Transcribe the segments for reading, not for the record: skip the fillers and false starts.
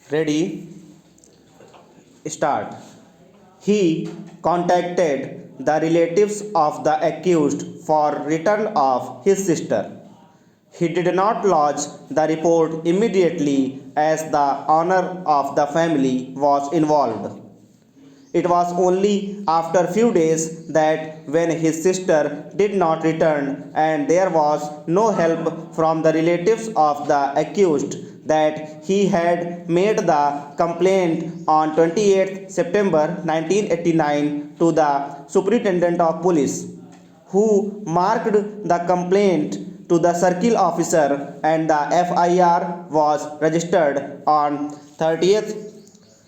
Ready? Start. He contacted the relatives of the accused for return of his sister. He did not lodge the report immediately as the honor of the family was involved. It was only after few days that when his sister did not return and there was no help from the relatives of the accused that he had made the complaint on 28th September 1989 to the superintendent of police, who marked the complaint to the circle officer, and the FIR was registered on 30th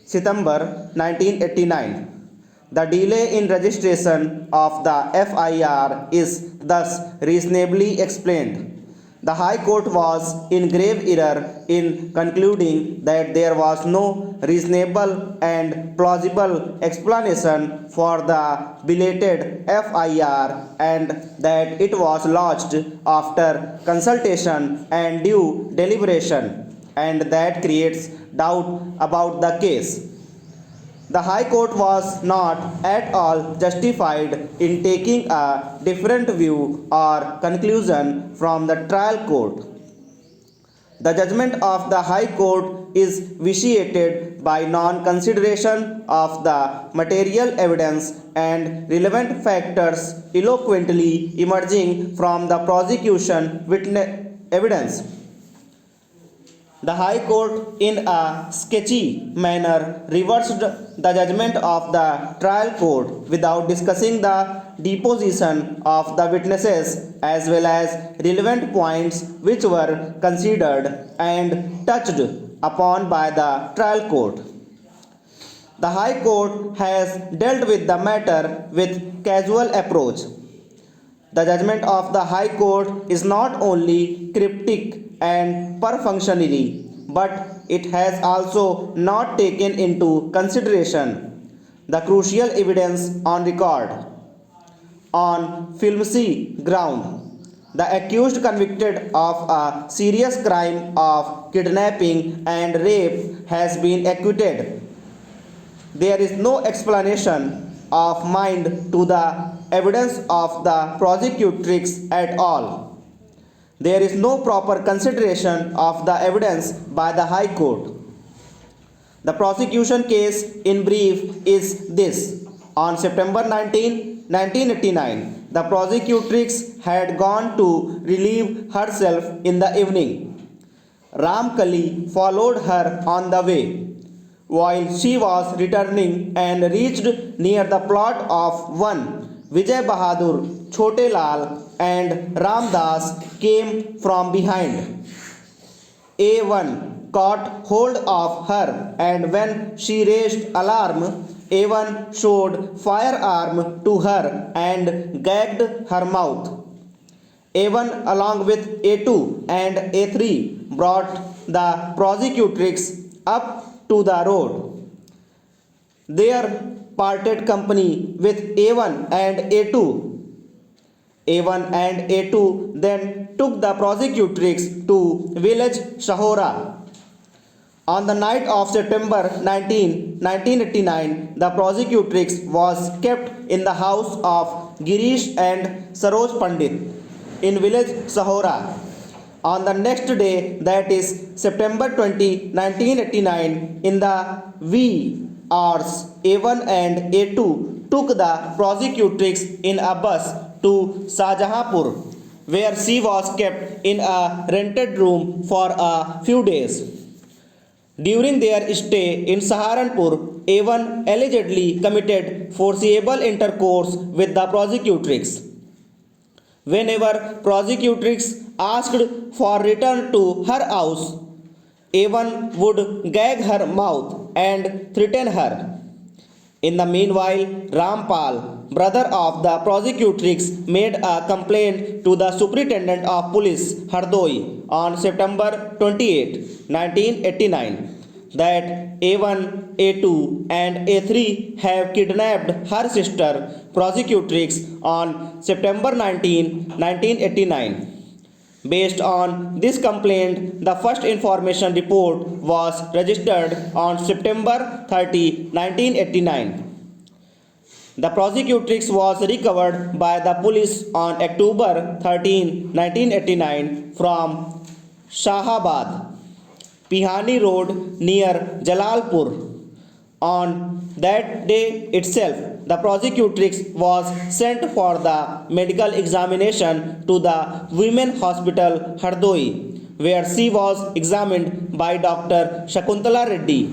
September 1989. The delay in registration of the FIR is thus reasonably explained. The High Court was in grave error in concluding that there was no reasonable and plausible explanation for the belated FIR and that it was lodged after consultation and due deliberation, and that creates doubt about the case. The High Court was not at all justified in taking a different view or conclusion from the trial court. The judgment of the High Court is vitiated by non consideration of the material evidence and relevant factors eloquently emerging from the prosecution witness evidence. The High Court, in a sketchy manner, reversed the judgment of the trial court without discussing the deposition of the witnesses as well as relevant points which were considered and touched upon by the trial court. The High Court has dealt with the matter with casual approach. The judgment of the High Court is not only cryptic and perfunctory, but it has also not taken into consideration the crucial evidence on record. On flimsy ground, the accused convicted of a serious crime of kidnapping and rape has been acquitted. There is no explanation of mind to the evidence of the prosecutrix at all. There is no proper consideration of the evidence by the High Court. The prosecution case in brief is this. On September 19, 1989, the prosecutrix had gone to relieve herself in the evening. Ram Kali followed her on the way. While she was returning and reached near the plot of one Vijay Bahadur, Chote Lal and Ramdas came from behind. A1 caught hold of her, and when she raised alarm, A1 showed firearm to her and gagged her mouth. A1 along with A2 and A3 brought the prosecutrix up to the road. There parted company with A1 and A2. A1 and A2 then took the prosecutrix to village Shahora. On the night of September 19, 1989, the prosecutrix was kept in the house of Girish and Saroj Pandit in village Sahora. On the next day, that is September 20, 1989, in the wee hours, A1 and A2 took the prosecutrix in a bus to Shahjahanpur, where she was kept in a rented room for a few days. During their stay in Saharanpur, A1 allegedly committed forcible intercourse with the prosecutrix. Whenever prosecutrix asked for return to her house, A1 would gag her mouth and threaten her. In the meanwhile, Rampal, brother of the prosecutrix, made a complaint to the superintendent of police, Hardoi, on September 28, 1989, that A1, A2, and A3 have kidnapped her sister, prosecutrix, on September 19, 1989. Based on this complaint, the first information report was registered on September 30, 1989. The prosecutrix was recovered by the police on October 13, 1989 from Shahabad, Pihani Road near Jalalpur. On that day itself, the prosecutrix was sent for the medical examination to the Women Hospital, Hardoi, where she was examined by Dr. Shakuntala Reddy.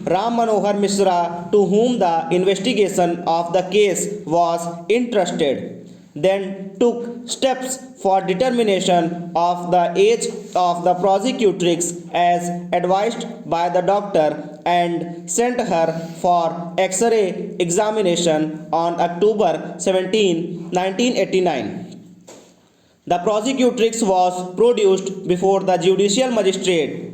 Ram Manohar Mishra, to whom the investigation of the case was entrusted, then took steps for determination of the age of the prosecutrix as advised by the doctor and sent her for X-ray examination on October 17, 1989. The prosecutrix was produced before the judicial magistrate,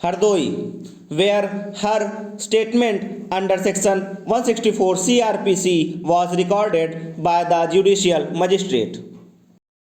Hardoi, where her statement under section 164 CRPC was recorded by the judicial magistrate.